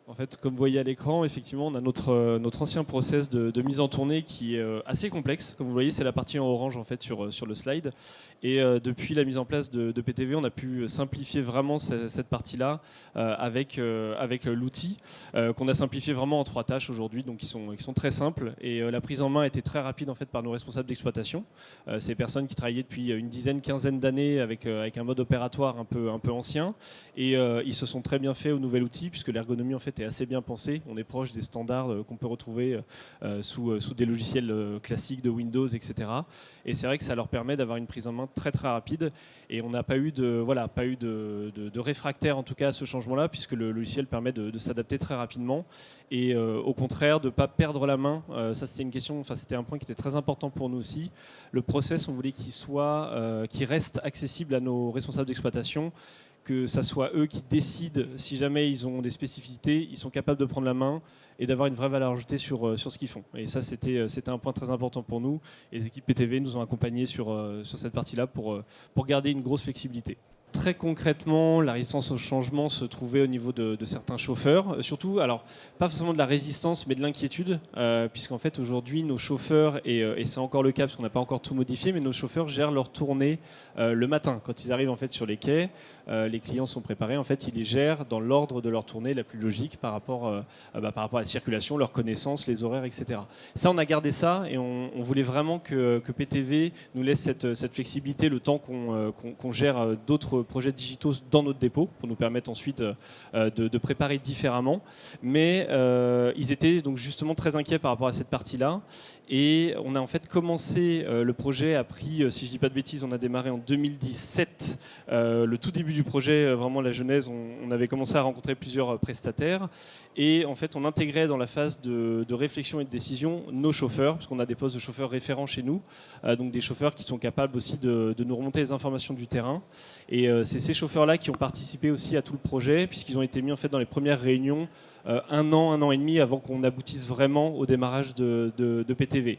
En fait, comme vous voyez à l'écran, effectivement, on a notre ancien process de mise en tournée qui est assez complexe. Comme vous voyez, c'est la partie en orange en fait sur le slide. Et depuis la mise en place de PTV, on a pu simplifier vraiment cette partie-là avec l'outil qu'on a simplifié vraiment en 3 tâches aujourd'hui, donc qui sont très simples. Et la prise en main a été très rapide en fait par nos responsables d'exploitation. Ces personnes qui travaillaient depuis une dizaine, quinzaine d'années avec un mode opératoire un peu ancien. Et ils se sont très bien fait au nouvel outil puisque l'ergonomie en fait est assez bien pensée. On est proche des standards qu'on peut retrouver sous des logiciels classiques de Windows, etc. Et c'est vrai que ça leur permet d'avoir une prise en main très très rapide. Et on n'a pas eu de réfractaire en tout cas à ce changement-là puisque le logiciel permet de s'adapter très rapidement. Et au contraire, de ne pas perdre la main. Ça c'était un point qui était très important pour nous aussi. Le process, on voulait qu'il reste accessible à nos responsables d'exploitation, que ça soit eux qui décident si jamais ils ont des spécificités, ils sont capables de prendre la main et d'avoir une vraie valeur ajoutée sur ce qu'ils font. Et ça, c'était un point très important pour nous. Et les équipes PTV nous ont accompagnés sur cette partie-là pour garder une grosse flexibilité. Très concrètement, la résistance au changement se trouvait au niveau de certains chauffeurs. Surtout, alors, pas forcément de la résistance, mais de l'inquiétude, puisqu'en fait, aujourd'hui, nos chauffeurs, et c'est encore le cas parce qu'on n'a pas encore tout modifié, mais nos chauffeurs gèrent leur tournée le matin. Quand ils arrivent en fait, sur les quais, les clients sont préparés. En fait, ils les gèrent dans l'ordre de leur tournée la plus logique par rapport à la circulation, leurs connaissances, les horaires, etc. Ça, on a gardé ça et on voulait vraiment que PTV nous laisse cette flexibilité le temps qu'on gère d'autres projets digitaux dans notre dépôt pour nous permettre ensuite de préparer différemment. Mais ils étaient donc justement très inquiets par rapport à cette partie-là. Et on a en fait commencé, le projet a pris, si je ne dis pas de bêtises, on a démarré en 2017. Le tout début du projet, vraiment la genèse, on avait commencé à rencontrer plusieurs prestataires. Et en fait, on intégrait dans la phase de réflexion et de décision nos chauffeurs, parce qu'on a des postes de chauffeurs référents chez nous, donc des chauffeurs qui sont capables aussi de nous remonter les informations du terrain. Et c'est ces chauffeurs-là qui ont participé aussi à tout le projet, puisqu'ils ont été mis en fait dans les premières réunions un an et demi avant qu'on aboutisse vraiment au démarrage de PTV.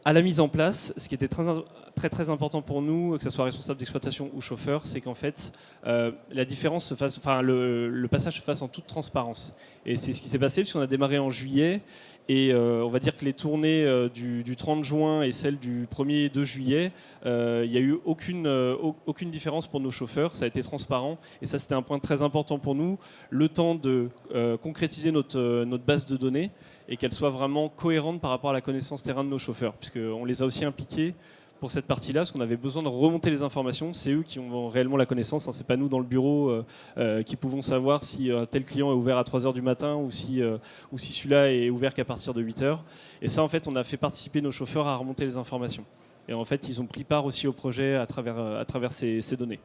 À la mise en place, ce qui était très important pour nous, que ce soit responsable d'exploitation ou chauffeur, c'est qu'en fait, la différence se fasse, le passage se fasse en toute transparence. Et c'est ce qui s'est passé, puisqu'on a démarré en juillet, et on va dire que les tournées du 30 juin et celles du 1er et 2 juillet, il n'y a eu aucune différence pour nos chauffeurs, ça a été transparent, et ça c'était un point très important pour nous, le temps de concrétiser notre base de données, et qu'elle soit vraiment cohérente par rapport à la connaissance terrain de nos chauffeurs, puisqu'on les a aussi impliqués pour cette partie-là, parce qu'on avait besoin de remonter les informations. C'est eux qui ont réellement la connaissance, hein. C'est pas nous dans le bureau qui pouvons savoir si tel client est ouvert à 3h du matin ou si celui-là est ouvert qu'à partir de 8h. Et ça, en fait, on a fait participer nos chauffeurs à remonter les informations. Et en fait, ils ont pris part aussi au projet à travers ces données.